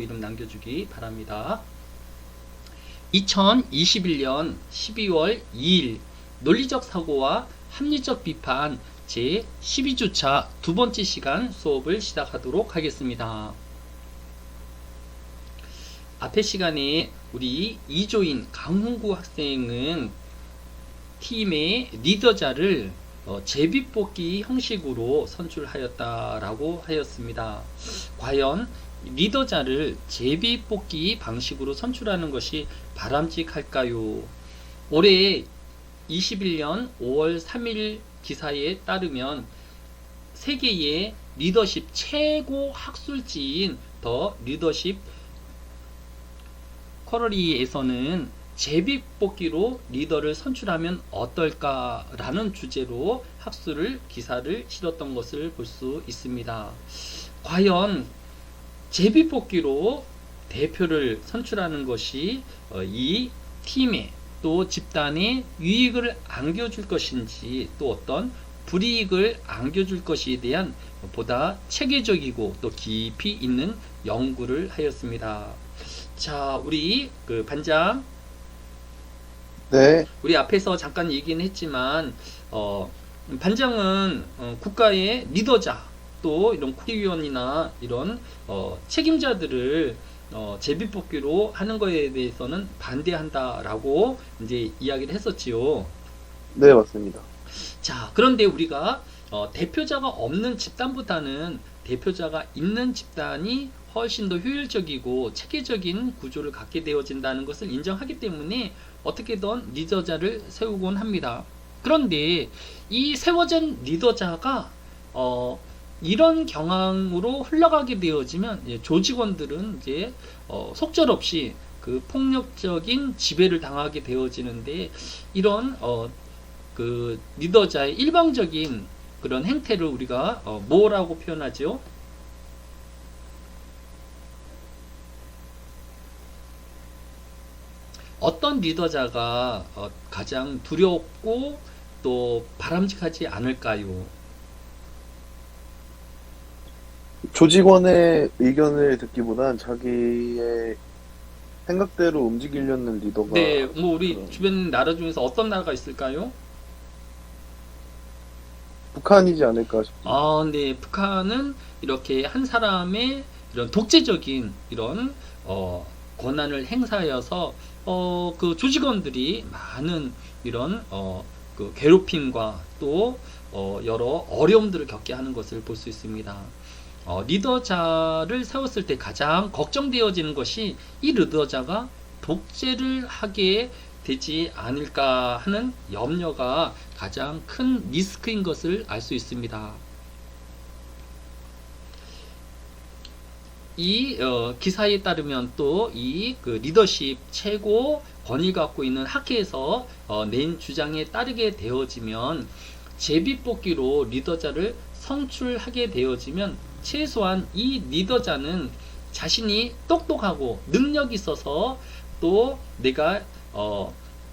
이름 남겨주기 바랍니다. 2021년 12월 2일 논리적 사고와 합리적 비판 제 12주차 두 번째 시간 수업을 시작하도록 하겠습니다. 앞의 시간에 우리 이조인 강훈구 학생은 팀의 리더자를 제비뽑기 형식으로 선출하였다라고 하였습니다. 과연 리더자를 제비뽑기 방식으로 선출하는 것이 바람직할까요? 올해 21년 5월 3일 기사에 따르면 세계의 리더십 최고 학술지인 더 리더십 쿼러리에서는 제비뽑기로 리더를 선출하면 어떨까라는 주제로 기사를 실었던 것을 볼 수 있습니다. 과연 제비뽑기로 대표를 선출하는 것이 이 팀에 또 집단에 유익을 안겨줄 것인지 또 어떤 불이익을 안겨줄 것에 대한 보다 체계적이고 또 깊이 있는 연구를 하였습니다. 자, 우리 반장, 네, 우리 앞에서 잠깐 얘기는 했지만 반장은 국가의 리더자 또 이런 국회의원이나 이런 책임자들을 제비뽑기로 하는 거에 대해서는 반대한다라고 이제 이야기를 했었지요. 네, 맞습니다. 자, 그런데 우리가 대표자가 없는 집단보다는 대표자가 있는 집단이 훨씬 더 효율적이고 체계적인 구조를 갖게 되어진다는 것을 인정하기 때문에 어떻게든 리더자를 세우곤 합니다. 그런데 이 세워진 리더자가 이런 경향으로 흘러가게 되어지면 조직원들은 이제 속절없이 그 폭력적인 지배를 당하게 되어지는데 이런 그 리더자의 일방적인 그런 행태를 우리가 뭐라고 표현하죠? 어떤 리더자가 가장 두렵고 또 바람직하지 않을까요? 조직원의 의견을 듣기보단 자기의 생각대로 움직이려는 리더가 네, 뭐 우리 그런 주변 나라 중에서 어떤 나라가 있을까요? 북한이지 않을까 싶습니다. 네, 북한은 이렇게 한 사람의 이런 독재적인 이런 권한을 행사하여서 그 조직원들이 많은 이런 그 괴롭힘과 또 여러 어려움들을 겪게 하는 것을 볼 수 있습니다. 리더자를 세웠을 때 가장 걱정되어지는 것이 이 리더자가 독재를 하게 되지 않을까 하는 염려가 가장 큰 리스크인 것을 알 수 있습니다. 이 기사에 따르면 또 이 그 리더십 최고 권위를 갖고 있는 학회에서 낸 주장에 따르게 되어지면 제비뽑기로 리더자를 선출하게 되어지면 최소한 이 리더자는 자신이 똑똑하고 능력이 있어서 또 내가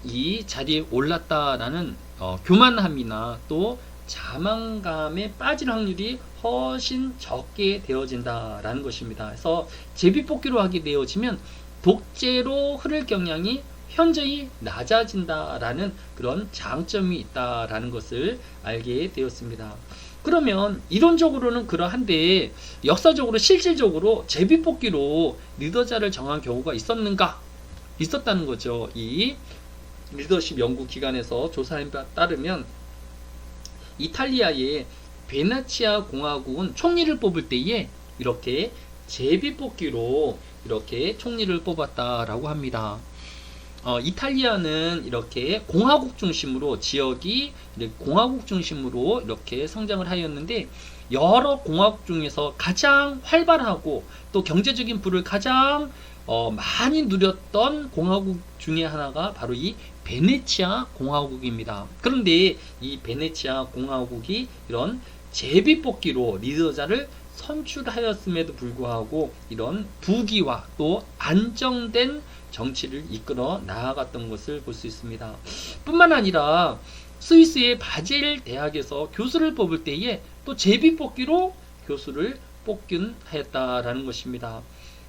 이 자리에 올랐다라는 교만함이나 또 자만감에 빠질 확률이 훨씬 적게 되어진다라는 것입니다. 그래서 제비뽑기로 하게 되어지면 독재로 흐를 경향이 현저히 낮아진다라는 그런 장점이 있다라는 것을 알게 되었습니다. 그러면 이론적으로는 그러한데 역사적으로 실질적으로 제비뽑기로 리더자를 정한 경우가 있었는가? 있었다는 거죠. 이 리더십 연구기관에서 조사에 따르면 이탈리아의 베네치아 공화국은 총리를 뽑을 때에 이렇게 제비뽑기로 이렇게 총리를 뽑았다라고 합니다. 이탈리아는 이렇게 공화국 중심으로 지역이 공화국 중심으로 이렇게 성장을 하였는데 여러 공화국 중에서 가장 활발하고 또 경제적인 부를 가장 많이 누렸던 공화국 중에 하나가 바로 이 베네치아 공화국입니다. 그런데 이 베네치아 공화국이 이런 제비뽑기로 리더자를 선출하였음에도 불구하고 이런 부귀와 또 안정된 정치를 이끌어 나아갔던 것을 볼 수 있습니다. 뿐만 아니라 스위스의 바젤 대학에서 교수를 뽑을 때에 또 제비뽑기로 교수를 뽑긴 하였다라는 것입니다.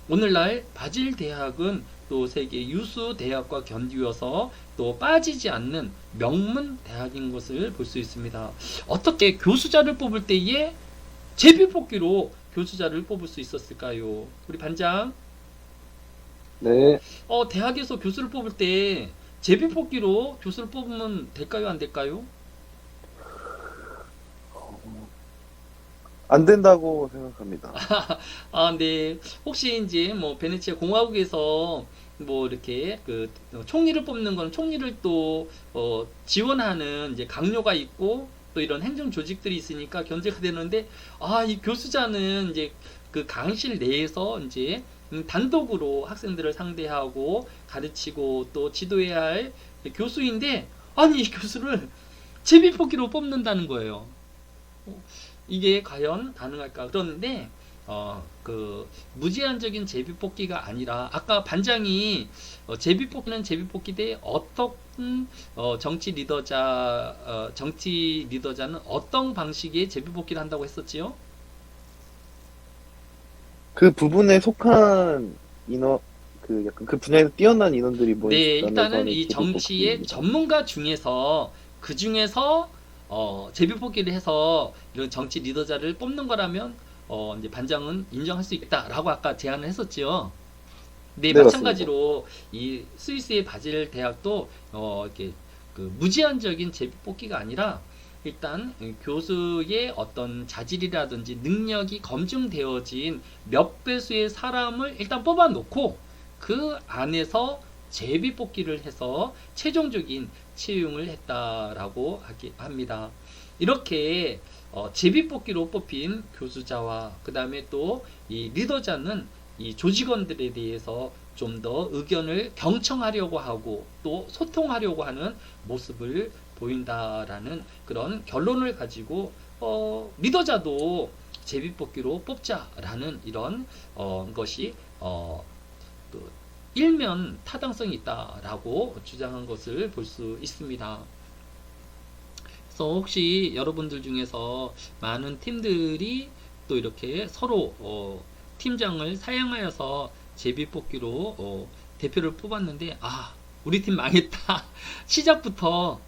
오늘날 바질 대학은 또 세계 유수 대학과 견디어서 또 빠지지 않는 명문 대학인 것을 볼 수 있습니다. 어떻게 교수자를 뽑을 때에 제비뽑기로 교수자를 뽑을 수 있었을까요? 우리 반장, 네. 대학에서 교수를 뽑을 때 제비뽑기로 교수를 뽑으면 될까요? 안 될까요? 안 된다고 생각합니다. 네. 혹시 이제 뭐 베네치아 공화국에서 뭐 이렇게 그 총리를 뽑는 건 총리를 또 지원하는 이제 강요가 있고 또 이런 행정 조직들이 있으니까 견제가 되는데, 이 교수자는 이제 그 강의실 내에서 이제 단독으로 학생들을 상대하고 가르치고 또 지도해야 할 교수인데, 아니 이 교수를 제비뽑기로 뽑는다는 거예요. 이게 과연 가능할까? 그런데 그 무제한적인 제비뽑기가 아니라, 아까 반장이 제비뽑기는 제비뽑기대 어떤 정치 리더자는 어떤 방식의 제비뽑기를 한다고 했었지요? 그 부분에 속한 인원, 그 약간 그 분야에서 뛰어난 인원들이 모인 네, 집단을 일단은 거는 이 정치의 제비뽑기입니다. 전문가 중에서 그 중에서 제비뽑기를 해서 이런 정치 리더자를 뽑는 거라면 이제 반장은 인정할 수 있다라고 아까 제안을 했었지요. 네, 네, 마찬가지로 이 스위스의 바질 대학도 이렇게 그 무제한적인 제비뽑기가 아니라 일단 교수의 어떤 자질이라든지 능력이 검증되어진 몇 배수의 사람을 일단 뽑아놓고 그 안에서 제비뽑기를 해서 최종적인 채용을 했다라고 합니다. 이렇게 제비뽑기로 뽑힌 교수자와 그 다음에 또 이 리더자는 이 조직원들에 대해서 좀 더 의견을 경청하려고 하고 또 소통하려고 하는 모습을 보인다라는 그런 결론을 가지고 리더자도 제비뽑기로 뽑자라는 이런 것이 그 일면 타당성이 있다라고 주장한 것을 볼 수 있습니다. 그래서 혹시 여러분들 중에서 많은 팀들이 또 이렇게 서로 팀장을 사양하여서 제비뽑기로 대표를 뽑았는데, 우리 팀 망했다. 시작부터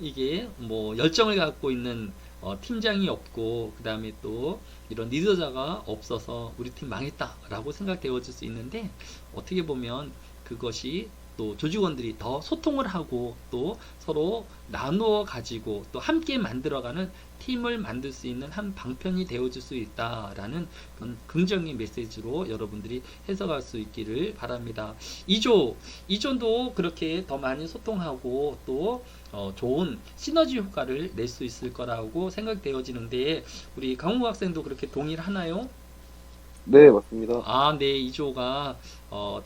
이게 뭐 열정을 갖고 있는 팀장이 없고 그 다음에 또 이런 리더자가 없어서 우리 팀 망했다라고 생각되어질 수 있는데, 어떻게 보면 그것이 또 조직원들이 더 소통을 하고 또 서로 나누어 가지고 또 함께 만들어가는 팀을 만들 수 있는 한 방편이 되어줄 수 있다라는 그런 긍정의 메시지로 여러분들이 해석할 수 있기를 바랍니다. 이조도 그렇게 더 많이 소통하고 또 좋은 시너지 효과를 낼 수 있을 거라고 생각되어지는데, 우리 강우 학생도 그렇게 동의를 하나요? 네, 맞습니다. 네, 이조가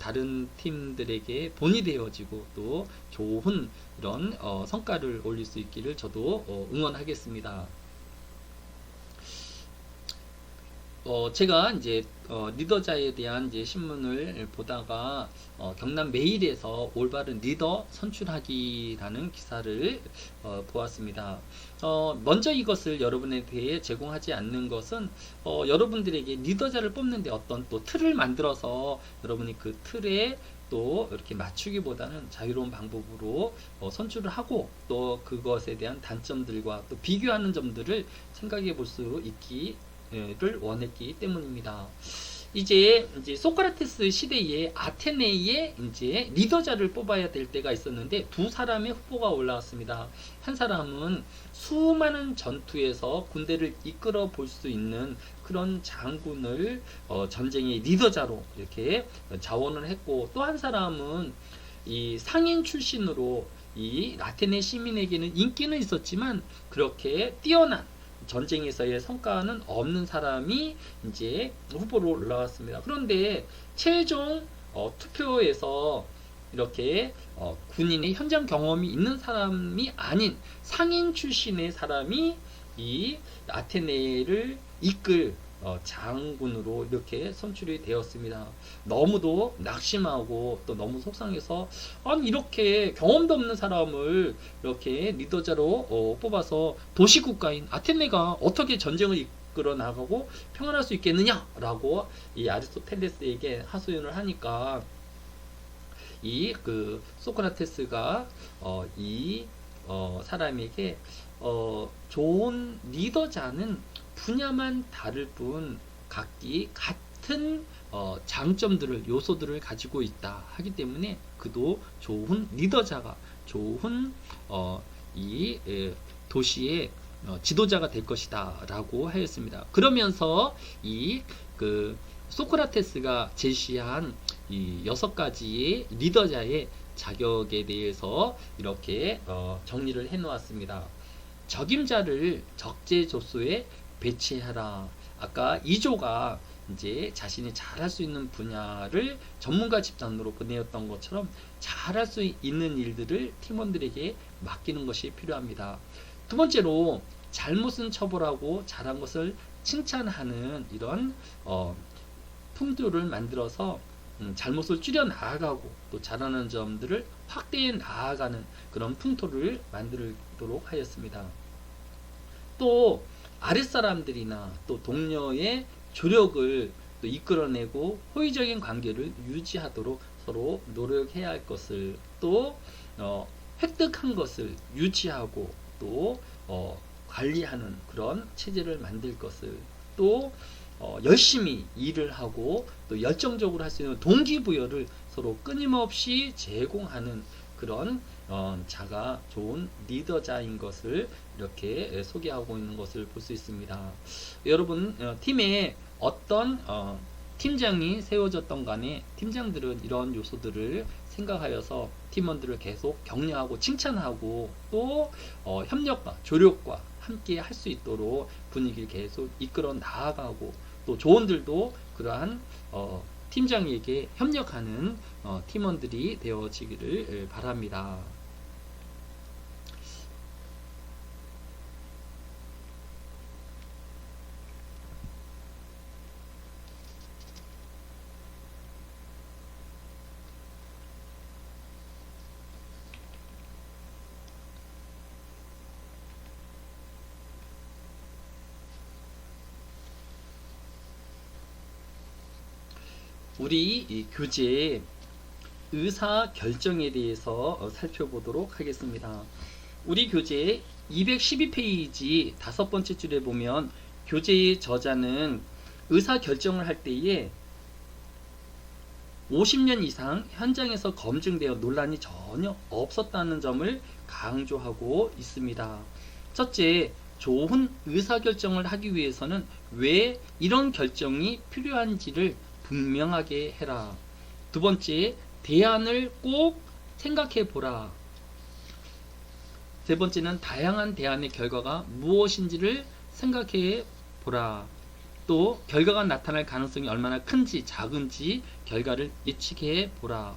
다른 팀들에게 본이 되어지고 또 좋은 이런 성과를 올릴 수 있기를 저도 응원하겠습니다. 제가 이제 리더자에 대한 이제 신문을 보다가 경남 메일에서 올바른 리더 선출하기라는 기사를 보았습니다. 먼저 이것을 여러분에게 제공하지 않는 것은 여러분들에게 리더자를 뽑는데 어떤 또 틀을 만들어서 여러분이 그 틀에 또 이렇게 맞추기보다는 자유로운 방법으로 선출을 하고 또 그것에 대한 단점들과 또 비교하는 점들을 생각해 볼 수 있기를 원했기 때문입니다. 이제 소크라테스 시대에 아테네에 이제 리더자를 뽑아야 될 때가 있었는데 두 사람의 후보가 올라왔습니다. 한 사람은 수많은 전투에서 군대를 이끌어 볼 수 있는 그런 장군을 전쟁의 리더자로 이렇게 자원을 했고, 또 한 사람은 이 상인 출신으로 이 아테네 시민에게는 인기는 있었지만 그렇게 뛰어난 전쟁에서의 성과는 없는 사람이 이제 후보로 올라왔습니다. 그런데 최종 투표에서 이렇게 군인의 현장 경험이 있는 사람이 아닌 상인 출신의 사람이 이 아테네를 이끌 장군으로 이렇게 선출이 되었습니다. 너무도 낙심하고 또 너무 속상해서, 아니 이렇게 경험도 없는 사람을 이렇게 리더자로 뽑아서 도시국가인 아테네가 어떻게 전쟁을 이끌어 나가고 평안할 수 있겠느냐라고 이 아리스토텔레스에게 하소연을 하니까 이 그 소크라테스가 이 사람에게 좋은 리더자는 분야만 다를 뿐 각기 같은 장점들을 요소들을 가지고 있다 하기 때문에 그도 좋은 리더자가 좋은 이 도시의 지도자가 될 것이다 라고 하였습니다. 그러면서 이 그 소크라테스가 제시한 이 6가지의 리더자의 자격에 대해서 이렇게 정리를 해 놓았습니다. 적임자를 적재조소에 배치하라. 아까 2조가 이제 자신이 잘할 수 있는 분야를 전문가 집단으로 보내었던 것처럼 잘할 수 있는 일들을 팀원들에게 맡기는 것이 필요합니다. 두 번째로 잘못은 처벌하고 잘한 것을 칭찬하는 이런 풍토를 만들어서 잘못을 줄여 나아가고 또 잘하는 점들을 확대해 나아가는 그런 풍토를 만들도록 하였습니다. 또 아랫사람들이나 또 동료의 조력을 또 이끌어내고 호의적인 관계를 유지하도록 서로 노력해야 할 것을 또 획득한 것을 유지하고 또 관리하는 그런 체제를 만들 것을 또 열심히 일을 하고 또 열정적으로 할 수 있는 동기부여를 서로 끊임없이 제공하는 그런 자가 좋은 리더자인 것을 이렇게 소개하고 있는 것을 볼 수 있습니다. 여러분 팀에 어떤 팀장이 세워졌던 간에 팀장들은 이런 요소들을 생각하여서 팀원들을 계속 격려하고 칭찬하고 또 협력과 조력과 함께 할 수 있도록 분위기를 계속 이끌어 나아가고 또 조원들도 그러한 팀장에게 협력하는 팀원들이 되어지기를 바랍니다. 우리 이 교재의 의사 결정에 대해서 살펴보도록 하겠습니다. 우리 교재 212페이지 5번째 줄에 보면 교재의 저자는 의사 결정을 할 때에 50년 이상 현장에서 검증되어 논란이 전혀 없었다는 점을 강조하고 있습니다. 첫째, 좋은 의사결정을 하기 위해서는 왜 이런 결정이 필요한지를 분명하게 해라. 두 번째, 대안을 꼭 생각해 보라. 세 번째는 다양한 대안의 결과가 무엇인지를 생각해 보라. 또 결과가 나타날 가능성이 얼마나 큰지 작은지 결과를 예측해 보라.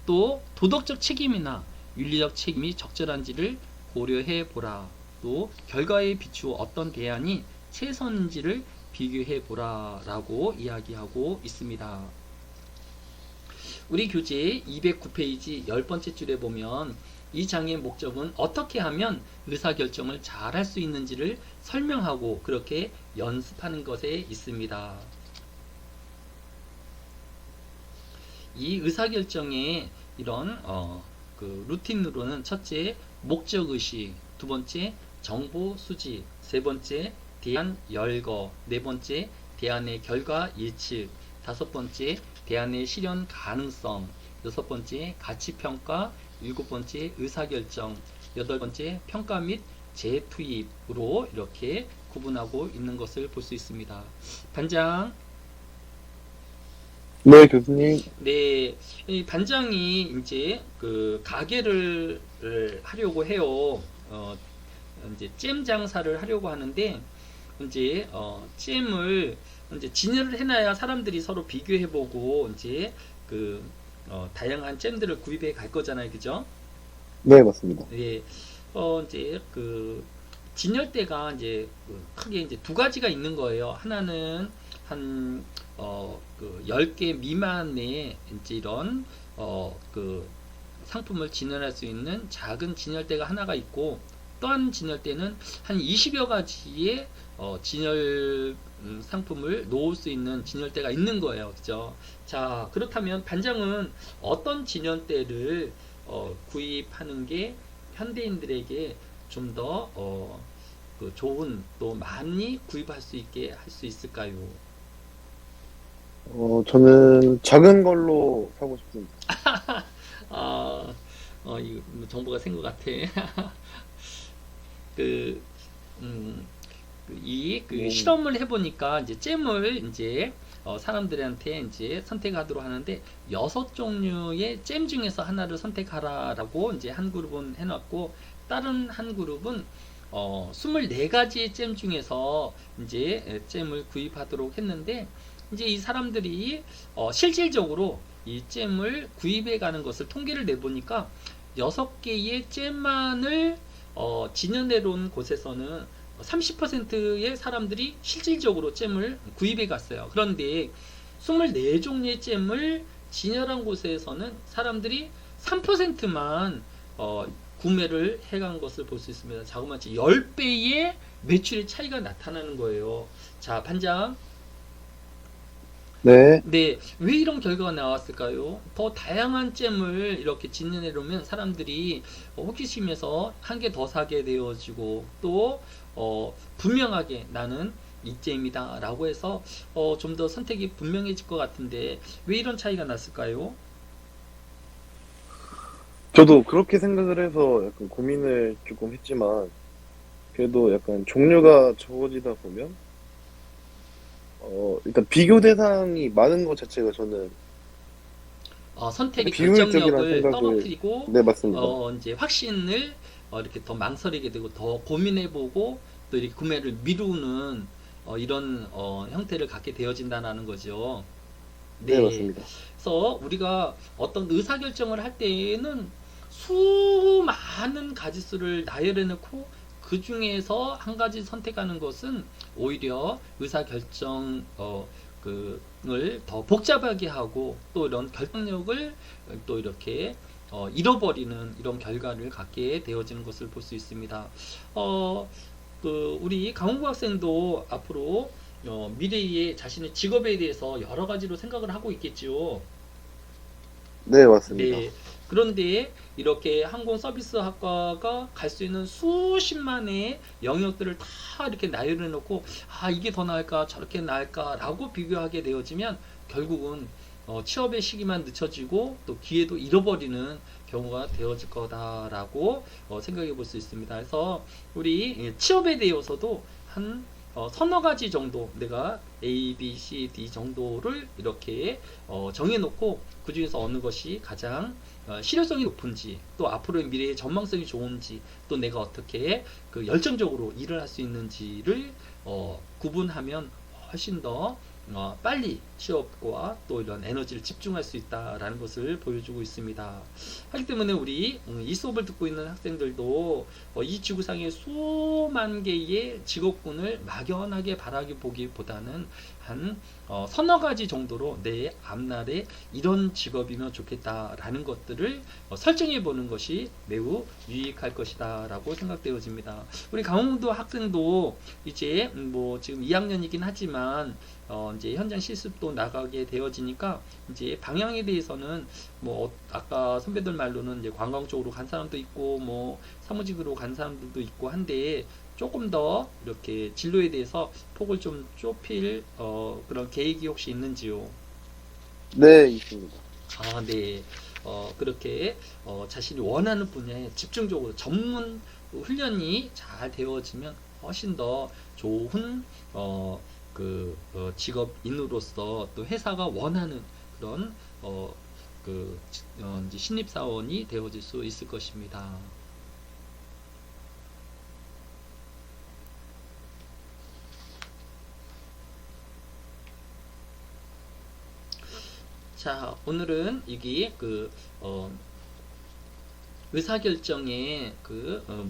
또 도덕적 책임이나 윤리적 책임이 적절한지를 고려해 보라. 또 결과에 비추어 어떤 대안이 최선인지를 비교해 보라 라고 이야기하고 있습니다. 우리 교재 209페이지 10번째 줄에 보면 이 장의 목적은 어떻게 하면 의사결정을 잘 할 수 있는지를 설명하고 그렇게 연습하는 것에 있습니다. 이 의사결정의 이런 그 루틴으로는 첫째, 목적의식, 두 번째, 정보 수집, 세 번째, 대안 열거, 네 번째, 대안의 결과 예측, 다섯 번째, 대안의 실현 가능성, 여섯 번째, 가치평가, 일곱 번째, 의사결정, 여덟 번째, 평가 및 재투입으로 이렇게 구분하고 있는 것을 볼 수 있습니다. 반장. 네, 교수님. 네, 이 반장이 이제 그 가게를 하려고 해요. 이제 잼 장사를 하려고 하는데 이제 잼을 이제 진열을 해놔야 사람들이 서로 비교해보고 이제 그 다양한 잼들을 구입해 갈 거잖아요, 그죠? 네, 맞습니다. 예, 이제 그 진열대가 이제 크게 이제 두 가지가 있는 거예요. 하나는 한 그 10개 미만의 이제 이런 그 상품을 진열할 수 있는 작은 진열대가 하나가 있고 또한 진열대는 한 20여 가지의 진열 상품을 놓을 수 있는 진열대가 있는 거예요. 그죠? 자, 그렇다면 반장은 어떤 진열대를 구입하는 게 현대인들에게 좀 더 그 좋은, 또 많이 구입할 수 있게 할 수 있을까요? 저는 작은 걸로 사고 싶습니다. 아, 이거 뭐 정보가 센 것 같아. 그, 음, 그 네, 실험을 해보니까 이제 잼을 이제 사람들한테 이제 선택하도록 하는데 6종류의 잼 중에서 하나를 선택하라라고 이제 한 그룹은 해놨고, 다른 한 그룹은 24가지의 잼 중에서 이제 잼을 구입하도록 했는데, 이제 이 사람들이 실질적으로 이 잼을 구입해 가는 것을 통계를 내보니까 6개의 잼만을 진연해 놓은 곳에서는 30%의 사람들이 실질적으로 잼을 구입해 갔어요. 그런데 24종류의 잼을 진열한 곳에서는 사람들이 3%만 구매를 해간 것을 볼 수 있습니다. 자그마치 10배의 매출의 차이가 나타나는 거예요. 자, 반장. 네, 네, 왜 이런 결과가 나왔을까요? 더 다양한 잼을 이렇게 진열해 놓으면 사람들이 호기심에서 한 개 더 사게 되어지고, 또 분명하게 나는 이 잼이다 라고 해서 좀 더 선택이 분명해질 것 같은데, 왜 이런 차이가 났을까요? 저도 그렇게 생각을 해서 약간 고민을 조금 했지만, 그래도 약간 종류가 적어지다 보면, 일단 비교 대상이 많은 것 자체가 저는 선택의 비효율적이라는 결정력을 생각을, 떨어뜨리고 네, 맞습니다. 이제 확신을 이렇게 더 망설이게 되고, 더 고민해보고 또 이렇게 구매를 미루는 이런 형태를 갖게 되어진다는 거죠. 네, 네. 맞습니다. 그래서 우리가 어떤 의사결정을 할 때에는 수많은 가지수를 나열해 놓고 그 중에서 한 가지 선택하는 것은 오히려 의사결정 그을 더 복잡하게 하고, 또 이런 결정력을 또 이렇게 잃어버리는 이런 결과를 갖게 되어지는 것을 볼 수 있습니다. 우리 강훈구 학생도 앞으로 미래의 자신의 직업에 대해서 여러 가지로 생각을 하고 있겠지요. 네, 맞습니다. 네. 그런데 이렇게 항공 서비스 학과가 갈 수 있는 수십만의 영역들을 다 이렇게 나열해 놓고, 아, 이게 더 나을까, 저렇게 나을까라고 비교하게 되어지면 결국은 취업의 시기만 늦춰지고 또 기회도 잃어버리는 경우가 되어질 거다라고 생각해 볼 수 있습니다. 그래서 우리 취업에 대해서도 한 서너 가지 정도, 내가 A, B, C, D 정도를 이렇게 정해놓고 그 중에서 어느 것이 가장 실효성이 높은지, 또 앞으로의 미래의 전망성이 좋은지, 또 내가 어떻게 그 열정적으로 일을 할 수 있는지를 구분하면 훨씬 더 빨리 취업과 또 이런 에너지를 집중할 수 있다라는 것을 보여주고 있습니다. 하기 때문에 우리 이 수업을 듣고 있는 학생들도 이 지구상의 수만 개의 직업군을 막연하게 바라기 보기보다는 한 서너 가지 정도로 내 앞날에 이런 직업이면 좋겠다라는 것들을 설정해 보는 것이 매우 유익할 것이다 라고 생각되어집니다. 우리 강원도 학생도 이제 뭐 지금 2학년이긴 하지만 이제 현장 실습도 나가게 되어지니까 이제 방향에 대해서는 뭐 아까 선배들 말로는 이제 관광 쪽으로 간 사람도 있고 뭐 사무직으로 간 사람들도 있고 한데, 조금 더 이렇게 진로에 대해서 폭을 좀 좁힐 그런 계획이 혹시 있는지요? 네, 있습니다. 아, 네. 그렇게 자신이 원하는 분야에 집중적으로 전문 훈련이 잘 되어지면 훨씬 더 좋은 직업인으로서, 또 회사가 원하는 그런 이제 신입사원이 되어질 수 있을 것입니다. 자, 오늘은 이게 의사결정의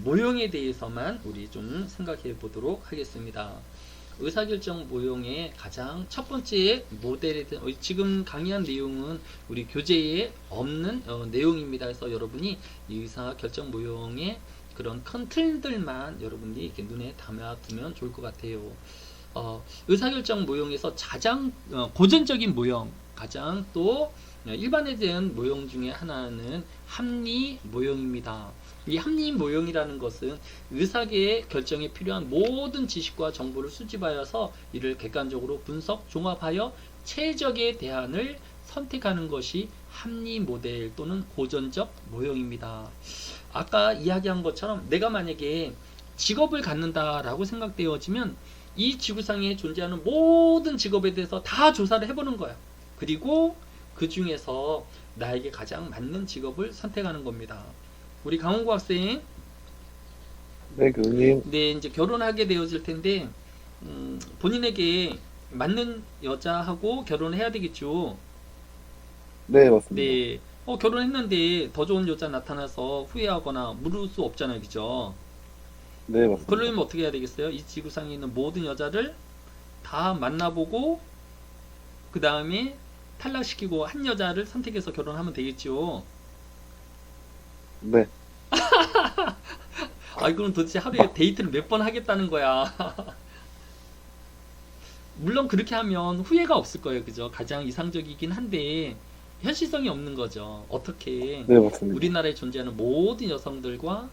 모형에 대해서만 우리 좀 생각해 보도록 하겠습니다. 의사결정 모형의 가장 첫 번째 모델에 대한, 지금 강의한 내용은 우리 교재에 없는 내용입니다. 그래서 여러분이 이 의사결정 모형의 그런 큰 틀들만 여러분들이 이렇게 눈에 담아두면 좋을 것 같아요. 의사결정 모형에서 가장 고전적인 모형, 가장 또 일반에 대한 모형 중에 하나는 합리 모형입니다. 이 합리 모형이라는 것은 의사계 결정에 필요한 모든 지식과 정보를 수집하여서 이를 객관적으로 분석, 종합하여 최적의 대안을 선택하는 것이 합리 모델 또는 고전적 모형입니다. 아까 이야기한 것처럼 내가 만약에 직업을 갖는다라고 생각되어지면 이 지구상에 존재하는 모든 직업에 대해서 다 조사를 해보는 거야. 그리고 그 중에서 나에게 가장 맞는 직업을 선택하는 겁니다. 우리 강원구 학생, 네, 교수님. 네, 이제 결혼하게 되어질 텐데, 본인에게 맞는 여자하고 결혼해야 되겠죠. 네, 맞습니다. 네, 결혼했는데 더 좋은 여자 나타나서 후회하거나 물을 수 없잖아요, 그죠? 네, 맞습니다. 그러려면 어떻게 해야 되겠어요? 이 지구상에 있는 모든 여자를 다 만나보고, 그 다음에 탈락시키고 한 여자를 선택해서 결혼하면 되겠죠. 네. 아이, 그럼 도대체 하루에 데이트를 몇 번 하겠다는 거야? 물론 그렇게 하면 후회가 없을 거예요, 그죠? 가장 이상적이긴 한데 현실성이 없는 거죠. 어떻게 네, 맞습니다. 우리나라에 존재하는 모든 여성들과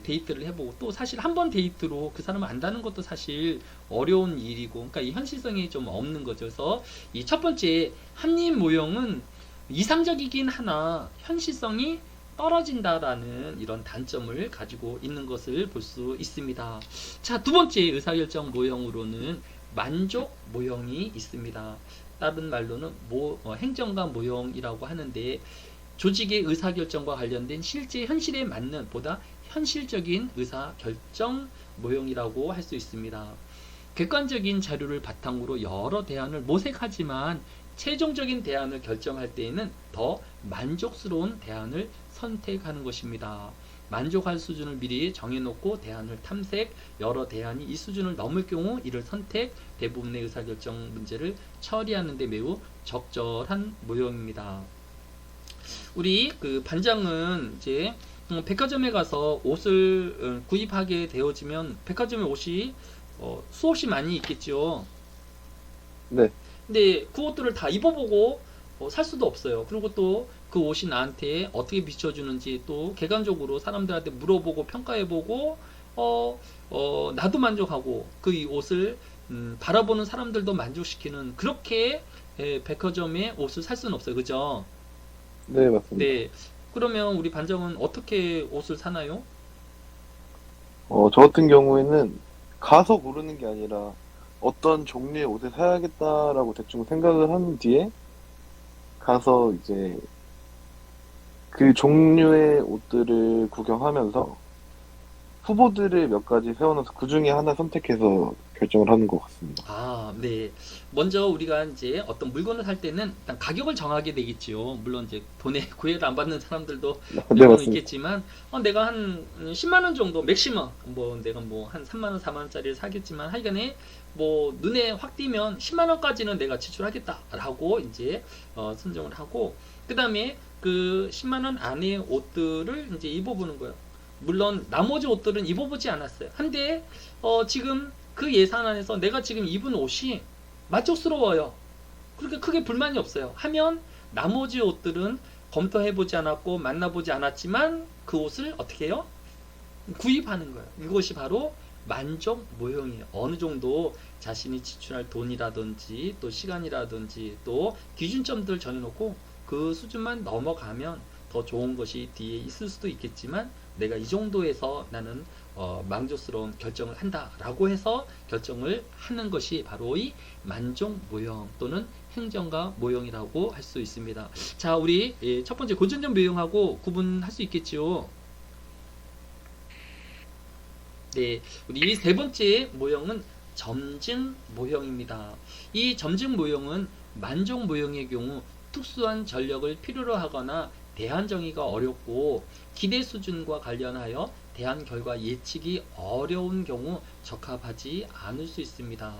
데이트를 해보고, 또 사실 한 번 데이트로 그 사람을 안다는 것도 사실 어려운 일이고, 그러니까 이 현실성이 좀 없는 거죠. 그래서 이 첫 번째 합리 모형은 이상적이긴 하나 현실성이 떨어진다라는 이런 단점을 가지고 있는 것을 볼 수 있습니다. 자, 두 번째 의사결정 모형으로는 만족 모형이 있습니다. 다른 말로는 행정가 모형이라고 하는데, 조직의 의사결정과 관련된 실제 현실에 맞는 보다 현실적인 의사결정 모형이라고 할 수 있습니다. 객관적인 자료를 바탕으로 여러 대안을 모색하지만 최종적인 대안을 결정할 때에는 더 만족스러운 대안을 선택하는 것입니다. 만족할 수준을 미리 정해놓고 대안을 탐색, 여러 대안이 이 수준을 넘을 경우 이를 선택, 대부분의 의사결정 문제를 처리하는 데 매우 적절한 모형입니다. 우리 그 반장은 이제 백화점에 가서 옷을 구입하게 되어지면 백화점에 옷이 수없이 많이 있겠죠. 네. 근데 그 옷들을 다 입어보고 살 수도 없어요. 그리고 또 그 옷이 나한테 어떻게 비춰주는지 또 객관적으로 사람들한테 물어보고 평가해보고 나도 만족하고 그 이 옷을 바라보는 사람들도 만족시키는, 그렇게 백화점에 옷을 살 수는 없어요. 그죠? 네, 맞습니다. 네. 그러면 우리 반장은 어떻게 옷을 사나요? 저 같은 경우에는 가서 고르는 게 아니라 어떤 종류의 옷을 사야겠다라고 대충 생각을 한 뒤에 가서 이제 그 종류의 옷들을 구경하면서 후보들을 몇 가지 세워놔서 그 중에 하나 선택해서 결정을 하는 것 같습니다. 아, 네. 먼저 우리가 이제 어떤 물건을 살 때는 일단 가격을 정하게 되겠지요. 물론 이제 돈에 구애를 안 받는 사람들도 네, 몇 명 맞습니다. 있겠지만, 내가 한 10만 원 정도 맥시멈, 내가 한 3만 원, 4만 원짜리를 사겠지만, 하여간에 눈에 확 띄면 10만 원까지는 내가 지출하겠다라고 이제 선정을 하고, 그 다음에 그 10만 원 안의 옷들을 이제 입어보는 거예요. 물론 나머지 옷들은 입어보지 않았어요. 한데 지금 그 예산 안에서 내가 지금 입은 옷이 만족스러워요. 그렇게 크게 불만이 없어요. 하면 나머지 옷들은 검토해보지 않았고 만나보지 않았지만 그 옷을 어떻게 해요? 구입하는 거예요. 이것이 바로 만족 모형이에요. 어느 정도 자신이 지출할 돈이라든지 또 시간이라든지 또 기준점들 정해놓고 그 수준만 넘어가면 더 좋은 것이 뒤에 있을 수도 있겠지만, 내가 이 정도에서 나는 만족스러운 결정을 한다라고 해서 결정을 하는 것이 바로 이 만족 모형 또는 행정가 모형이라고 할 수 있습니다. 자, 우리 첫 번째 고전적 모형하고 구분할 수 있겠지요. 네, 우리 세 번째 모형은 점증 모형입니다. 이 점증 모형은 만족 모형의 경우 특수한 전력을 필요로 하거나 대안 정의가 어렵고 기대 수준과 관련하여 대안 결과 예측이 어려운 경우 적합하지 않을 수 있습니다.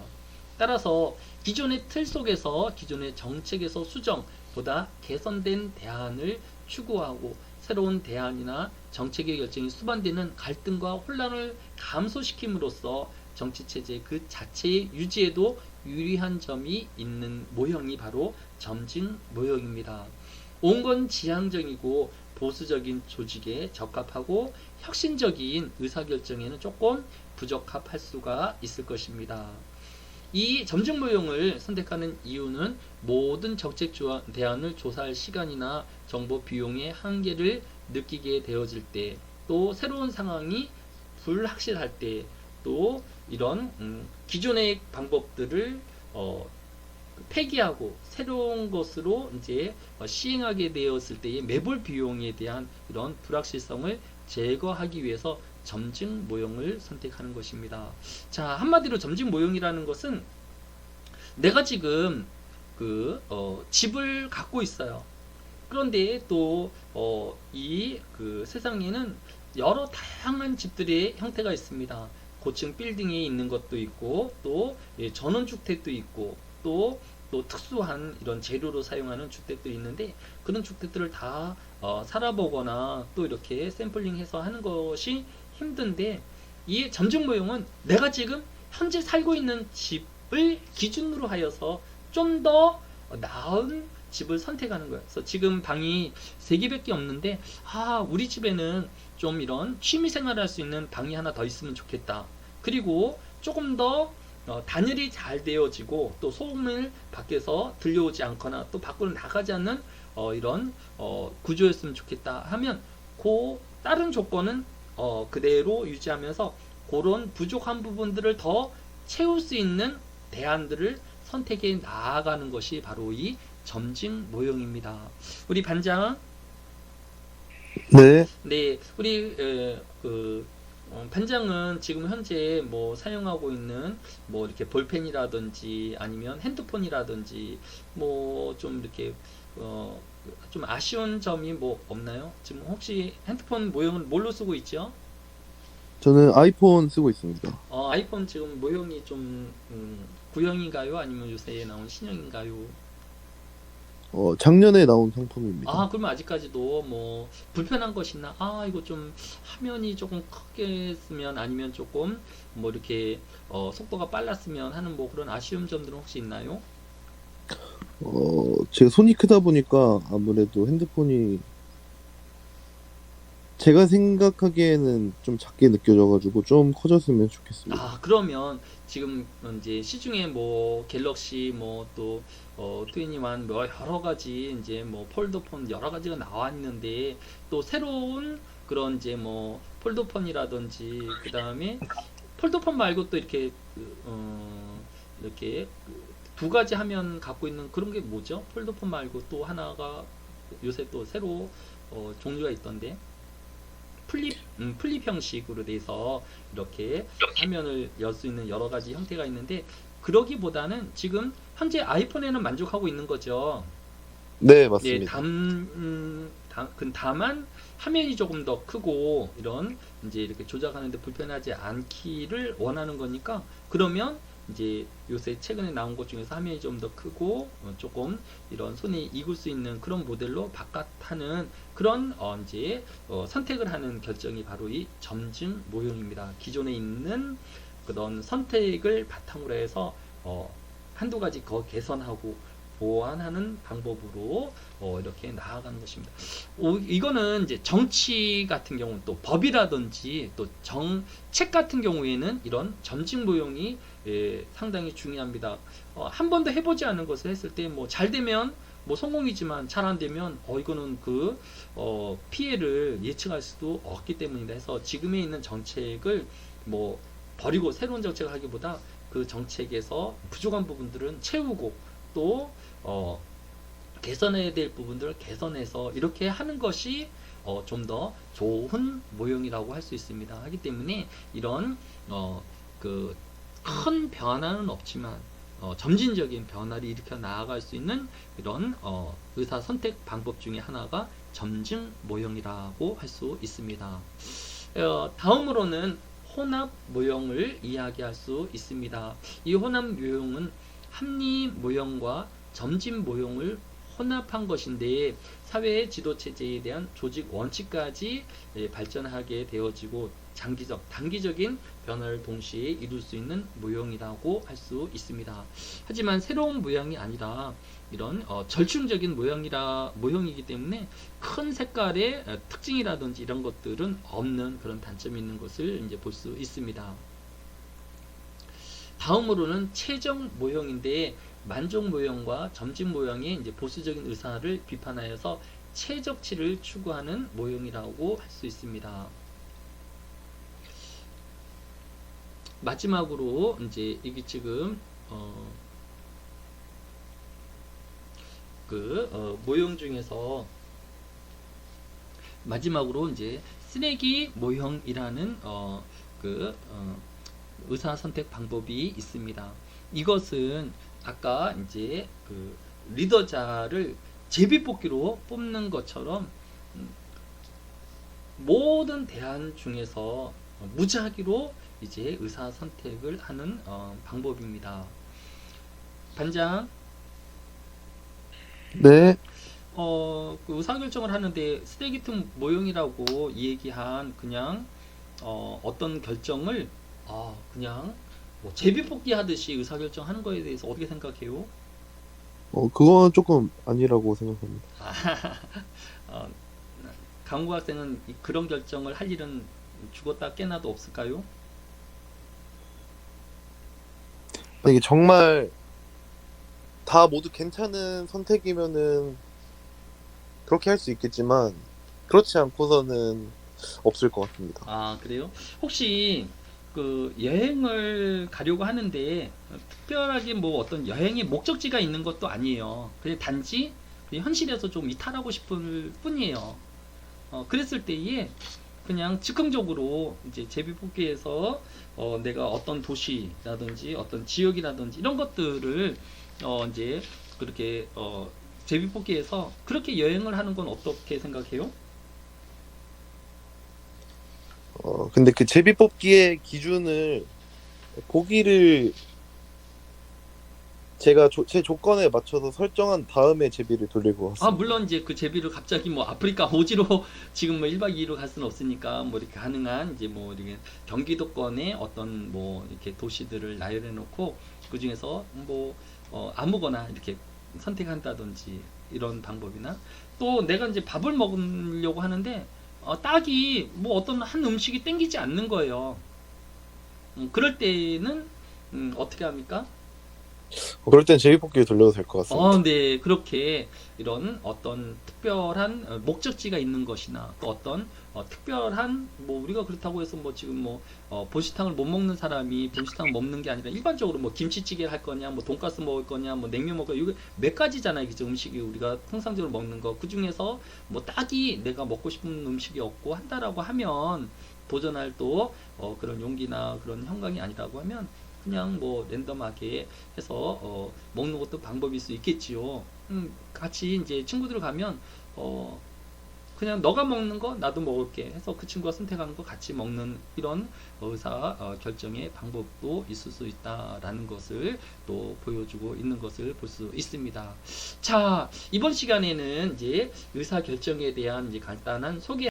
따라서 기존의 틀 속에서 기존의 정책에서 수정 보다 개선된 대안을 추구하고 새로운 대안이나 정책의 결정이 수반되는 갈등과 혼란을 감소시킴으로써 정치체제 그 자체의 유지에도 유리한 점이 있는 모형이 바로 점진 모형입니다. 온 건 지향적이고 보수적인 조직에 적합하고 혁신적인 의사결정에는 조금 부적합할 수가 있을 것입니다. 이 점증 모형을 선택하는 이유는 모든 정책 대안을 조사할 시간이나 정보 비용의 한계를 느끼게 되어질 때, 또 새로운 상황이 불확실할 때, 또 이런 기존의 방법들을 폐기하고 새로운 것으로 이제 시행하게 되었을 때의 매몰 비용에 대한 이런 불확실성을 제거하기 위해서 점증 모형을 선택하는 것입니다. 자, 한마디로 점증 모형이라는 것은 내가 지금 집을 갖고 있어요. 그런데 또 이 세상에는 여러 다양한 집들의 형태가 있습니다. 고층 빌딩에 있는 것도 있고, 또 전원주택도 있고, 또 특수한 이런 재료로 사용하는 주택도 있는데, 그런 주택들을 다 살아보거나 또 이렇게 샘플링해서 하는 것이 힘든데, 이 점증 모형은 내가 지금 현재 살고 있는 집을 기준으로 하여서 좀 더 나은 집을 선택하는 거예요. 그래서 지금 방이 3개밖에 없는데, 우리 집에는 좀 이런 취미생활을 할 수 있는 방이 하나 더 있으면 좋겠다. 그리고 조금 더 단열이 잘 되어지고, 또 소음을 밖에서 들려오지 않거나 또 밖으로 나가지 않는 이런 구조였으면 좋겠다 하면, 다른 조건은 그대로 유지하면서 그런 부족한 부분들을 더 채울 수 있는 대안들을 선택해 나아가는 것이 바로 이 점증 모형입니다. 우리 반장, 네. 네, 우리 반장은 지금 현재 뭐 사용하고 있는 뭐 이렇게 볼펜이라든지 아니면 핸드폰이라든지 뭐 좀 이렇게 좀 아쉬운 점이 뭐 없나요? 지금 혹시 핸드폰 모형을 뭘로 쓰고 있죠? 저는 아이폰 쓰고 있습니다. 아이폰 지금 모형이 좀 구형인가요? 아니면 요새 나온 신형인가요? 작년에 나온 상품입니다. 그러면 아직까지도 뭐 불편한 것이 있나? 이거 좀 화면이 조금 크게 쓰면, 아니면 조금 뭐 이렇게 속도가 빨랐으면 하는 뭐 그런 아쉬운 점들은 혹시 있나요? 제가 손이 크다 보니까 아무래도 핸드폰이 제가 생각하기에는 좀 작게 느껴져가지고 좀 커졌으면 좋겠습니다. 그러면 지금 이제 시중에 뭐 갤럭시 뭐 또 트윈이완 뭐 여러 가지 이제 뭐 폴더폰 여러 가지가 나와 있는데, 또 새로운 그런 이제 뭐 폴더폰이라든지, 그 다음에 폴더폰 말고 또 이렇게 이렇게 2가지 화면 갖고 있는 그런 게 뭐죠? 폴더폰 말고 또 하나가 요새 또 새로 종류가 있던데, 플립 형식으로 돼서 이렇게 화면을 열 수 있는 여러 가지 형태가 있는데, 그러기보다는 지금 현재 아이폰에는 만족하고 있는 거죠. 네, 네, 맞습니다. 다만 화면이 조금 더 크고 이런 이제 이렇게 조작하는데 불편하지 않기를 원하는 거니까, 그러면 이제 요새 최근에 나온 것 중에서 화면이 좀 더 크고 조금 이런 손에 익을 수 있는 그런 모델로 바깥하는 그런 이제 선택을 하는 결정이 바로 이 점증 모형입니다. 기존에 있는 그런 선택을 바탕으로 해서 한두 가지 더 개선하고 보완하는 방법으로 이렇게 나아가는 것입니다. 이거는 이제 정치 같은 경우, 또 법이라든지 또 정책 같은 경우에는 이런 점증 모형이 상당히 중요합니다. 한 번도 해보지 않은 것을 했을 때 뭐 잘 되면 뭐 성공이지만 잘 안 되면 이거는 피해를 예측할 수도 없기 때문이다 해서, 지금에 있는 정책을 뭐 버리고 새로운 정책을 하기보다 그 정책에서 부족한 부분들은 채우고, 또 개선해야 될 부분들을 개선해서 이렇게 하는 것이 좀 더 좋은 모형이라고 할 수 있습니다. 하기 때문에 이런 큰 변화는 없지만 점진적인 변화를 일으켜 나아갈 수 있는 이런 의사 선택 방법 중에 하나가 점증 모형이라고 할 수 있습니다. 다음으로는 혼합 모형을 이야기할 수 있습니다. 이 혼합 모형은 합리 모형과 점진 모형을 혼합한 것인데 사회의 지도 체제에 대한 조직 원칙까지 발전하게 되어지고 단기적인 변화를 동시에 이룰 수 있는 모형이라고 할 수 있습니다. 하지만 새로운 모형이 아니라 이런 절충적인 모형이기 때문에 큰 색깔의 특징이라든지 이런 것들은 없는 그런 단점이 있는 것을 이제 볼 수 있습니다. 다음으로는 최종 모형인데 만족 모형과 점진 모형의 이제 보수적인 의사를 비판하여서 최적치를 추구하는 모형이라고 할 수 있습니다. 마지막으로 이제 이게 지금 모형 중에서 마지막으로 이제 쓰레기 모형이라는 의사 선택 방법이 있습니다. 이것은 아까 이제 리더자를 제비뽑기로 뽑는 것처럼 모든 대안 중에서 무작위로 이제 의사 선택을 하는 방법입니다. 반장, 네. 의사결정을 하는데 쓰레기통 모형이라고 얘기한 그냥 어떤 결정을 그냥 뭐 제비뽑기 하듯이 의사결정하는 거에 대해서 어떻게 생각해요? 그건 조금 아니라고 생각합니다. 어, 강구 학생은 그런 결정을 할 일은 죽었다 깨나도 없을까요? 이게 정말 다 모두 괜찮은 선택이면은 그렇게 할 수 있겠지만 그렇지 않고서는 없을 것 같습니다. 아, 그래요? 혹시 여행을 가려고 하는데 특별하게 뭐 어떤 여행의 목적지가 있는 것도 아니에요. 그냥 단지 현실에서 좀 이탈하고 싶을 뿐이에요. 그랬을 때에 그냥 즉흥적으로 이제 제비뽑기에서 내가 어떤 도시라든지 어떤 지역이라든지 이런 것들을 이제 그렇게 제비뽑기에서 그렇게 여행을 하는 건 어떻게 생각해요? 근데 그 제비 뽑기의 기준을 고기를 제가 제 조건에 맞춰서 설정한 다음에 제비를 돌릴 것 같습니다. 물론 이제 그 제비를 갑자기 뭐 아프리카 오지로 지금 뭐 1박 2일로 갈 수는 없으니까 뭐 이렇게 가능한 이제 뭐 이렇게 경기도권의 어떤 뭐 이렇게 도시들을 나열해 놓고 그 중에서 뭐 아무거나 이렇게 선택한다든지 이런 방법이나 또 내가 이제 밥을 먹으려고 하는데 딱히 뭐 어떤 한 음식이 땡기지 않는 거예요. 그럴 때는 어떻게 합니까? 그럴 땐 제비 뽑기를 돌려도 될 것 같습니다. 네, 그렇게 이런 어떤 특별한 목적지가 있는 것이나 또 어떤 특별한 뭐 우리가 그렇다고 해서 뭐 지금 뭐 보시탕을 못 먹는 사람이 보시탕을 먹는 게 아니라 일반적으로 뭐 김치찌개를 할 거냐, 뭐 돈가스 먹을 거냐, 뭐 냉면 먹을 거냐, 이거 몇 가지잖아요, 그죠? 음식이 우리가 통상적으로 먹는 거. 그 중에서 뭐 딱히 내가 먹고 싶은 음식이 없고 한다라고 하면 도전할 또 그런 용기나 그런 형광이 아니라고 하면 그냥 뭐 랜덤하게 해서 먹는 것도 방법일 수 있겠지요. 같이 이제 친구들 가면 그냥 너가 먹는 거 나도 먹을게 해서 그 친구가 선택한 거 같이 먹는 이런 의사 결정의 방법도 있을 수 있다라는 것을 또 보여주고 있는 것을 볼 수 있습니다. 자, 이번 시간에는 이제 의사 결정에 대한 이제 간단한 소개